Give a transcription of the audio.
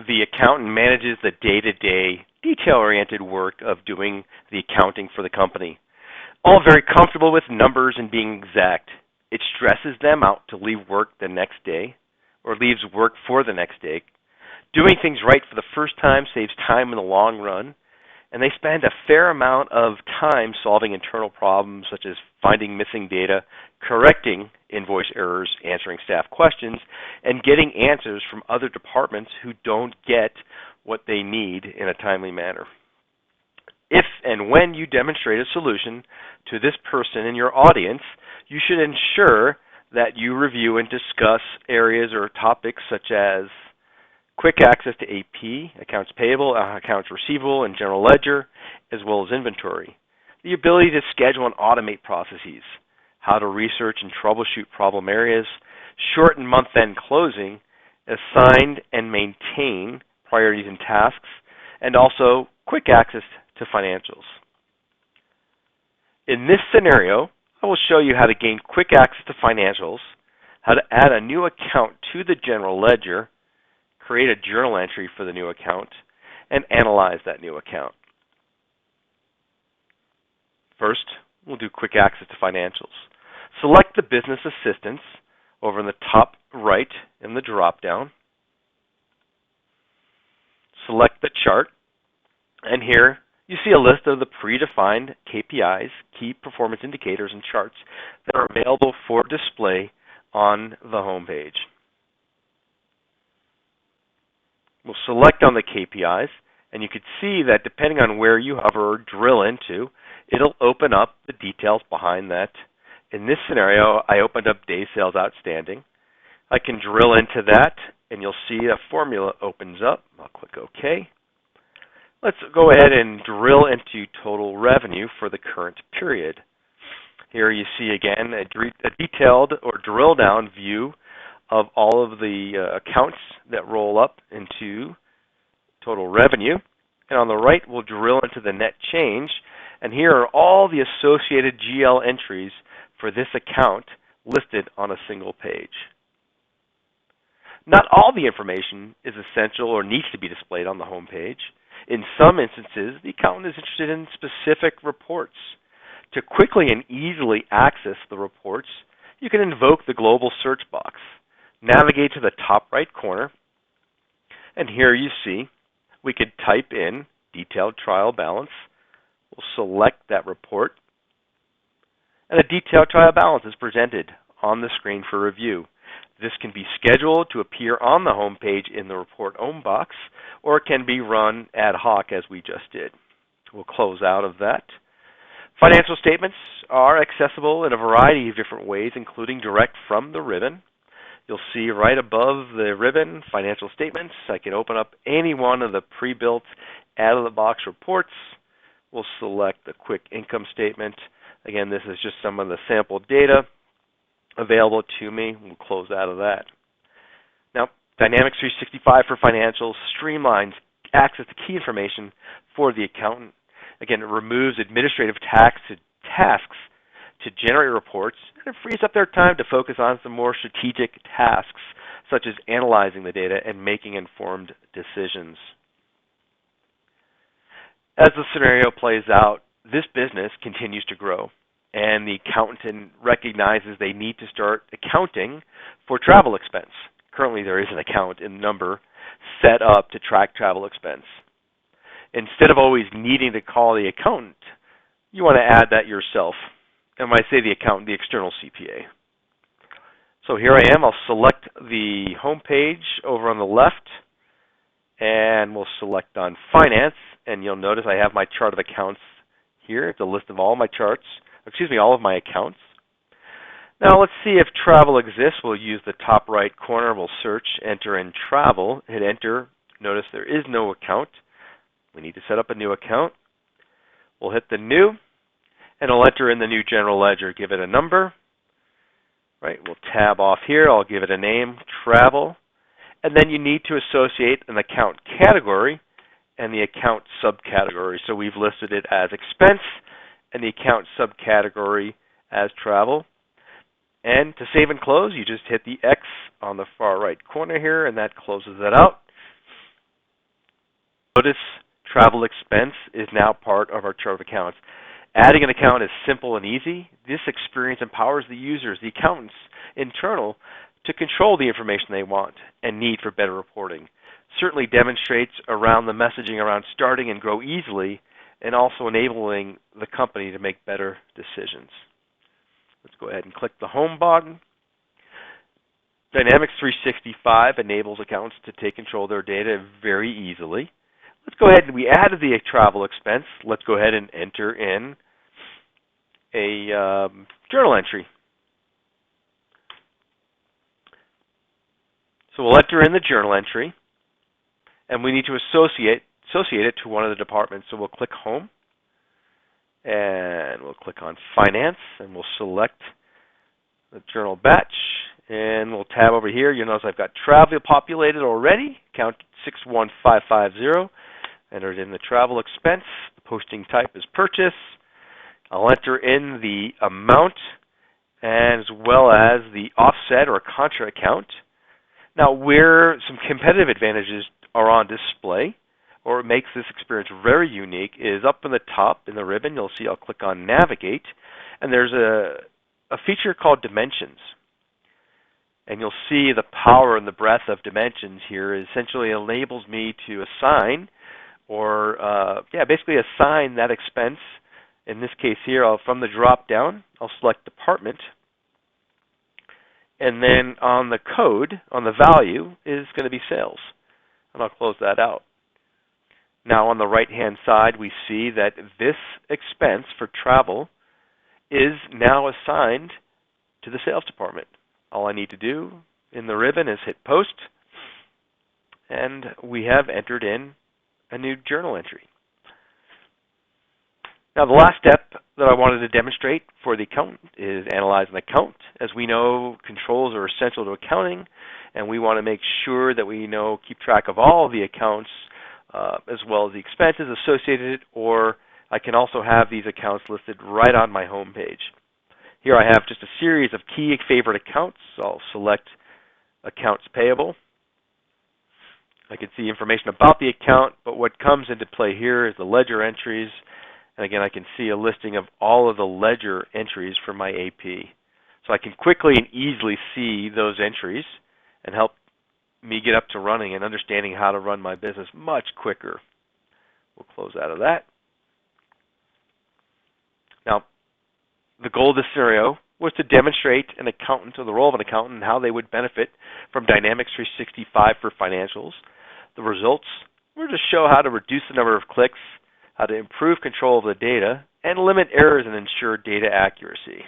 the accountant manages the day-to-day, detail-oriented work of doing the accounting for the company. All very comfortable with numbers and being exact. It stresses them out to leave work the next day, or leaves work for the next day. Doing things right for the first time saves time in the long run, and they spend a fair amount of time solving internal problems such as finding missing data, correcting invoice errors, answering staff questions, and getting answers from other departments who don't get what they need in a timely manner. If and when you demonstrate a solution to this person in your audience, you should ensure that you review and discuss areas or topics such as quick access to AP, accounts payable, accounts receivable, and general ledger, as well as inventory. The ability to schedule and automate processes, how to research and troubleshoot problem areas, shorten month-end closing, assign and maintain priorities and tasks, and also quick access to financials. In this scenario, I will show you how to gain quick access to financials, how to add a new account to the general ledger, create a journal entry for the new account, and analyze that new account. First, we'll do quick access to financials. Select the business assistance over in the top right in the drop-down. Select the chart, and here you see a list of the predefined KPIs, key performance indicators, and charts that are available for display on the home page. We'll select on the KPIs, and you can see that depending on where you hover or drill into, it'll open up the details behind that. In this scenario, I opened up Days Sales Outstanding. I can drill into that, and you'll see a formula opens up. I'll click OK. Let's go ahead and drill into total revenue for the current period. Here you see again a detailed or drill down view of all of the accounts that roll up into total revenue. And on the right, we'll drill into the net change. And here are all the associated GL entries for this account listed on a single page. Not all the information is essential or needs to be displayed on the home page. In some instances, the accountant is interested in specific reports. To quickly and easily access the reports, you can invoke the global search box. Navigate to the top right corner, and here you see we could type in detailed trial balance. We'll select that report, and a detailed trial balance is presented on the screen for review. This can be scheduled to appear on the home page in the report home box, or it can be run ad hoc as we just did. We'll close out of that. Financial statements are accessible in a variety of different ways, including direct from the ribbon. You'll see right above the ribbon, financial statements. I can open up any one of the pre-built out-of-the-box reports. We'll select the quick income statement. Again, this is just some of the sample data available to me. We'll close out of that. Now, Dynamics 365 for Financials streamlines access to key information for the accountant. Again, it removes administrative tasks to generate reports, and it frees up their time to focus on some more strategic tasks, such as analyzing the data and making informed decisions. As the scenario plays out, this business continues to grow, and the accountant recognizes they need to start accounting for travel expense. Currently, there is an account in number set up to track travel expense. Instead of always needing to call the accountant, you want to add that yourself. And when I say the accountant, the external CPA. So here I am. I'll select the home page over on the left, and we'll select on Finance. And you'll notice I have my chart of accounts here. It's a list of all my charts, all of my accounts. Now let's see if travel exists. We'll use the top right corner. We'll search, enter in travel, hit enter. Notice there is no account. We need to set up a new account. We'll hit the new, and I'll enter in the new general ledger, give it a number. Right, we'll tab off here. I'll give it a name, travel. And then you need to associate an account category and the account subcategory. So we've listed it as expense and the account subcategory as travel. And to save and close, you just hit the X on the far right corner here, and that closes it out. Notice travel expense is now part of our chart of accounts. Adding an account is simple and easy. This experience empowers the users, the accountants, internal, to control the information they want and need for better reporting. Certainly demonstrates around the messaging around starting and grow easily, and also enabling the company to make better decisions. Let's go ahead and click the home button. Dynamics 365 enables accountants to take control of their data very easily. Let's go ahead and we added the travel expense. Let's go ahead and enter in a journal entry. So we'll enter in the journal entry, and we need to associate it to one of the departments. So we'll click Home, and we'll click on Finance, and we'll select the journal batch, and we'll tab over here. You'll notice I've got travel populated already, account 61550. Entered in the travel expense. The posting type is purchase. I'll enter in the amount as well as the offset or contra account. Now, where some competitive advantages are on display, or it makes this experience very unique, is up in the top in the ribbon. You'll see I'll click on Navigate, and there's a feature called Dimensions. And you'll see the power and the breadth of Dimensions here essentially enables me to assign or basically assign that expense. In this case here, from the drop down, I'll select Department, and then on the code, on the value, is going to be sales. And I'll close that out. Now on the right-hand side, we see that this expense for travel is now assigned to the sales department. All I need to do in the ribbon is hit Post, and we have entered in a new journal entry. Now the last step that I wanted to demonstrate for the accountant is analyze an account. As we know, controls are essential to accounting, and we want to make sure that we keep track of all the accounts as well as the expenses associated, or I can also have these accounts listed right on my home page. Here I have just a series of key favorite accounts. I'll select Accounts Payable. I can see information about the account, but what comes into play here is the ledger entries. And again, I can see a listing of all of the ledger entries for my AP. So I can quickly and easily see those entries and help me get up to running and understanding how to run my business much quicker. We'll close out of that. Now, the goal of this scenario was to demonstrate an accountant or the role of an accountant and how they would benefit from Dynamics 365 for financials. The results were to show how to reduce the number of clicks, how to improve control of the data, and limit errors and ensure data accuracy.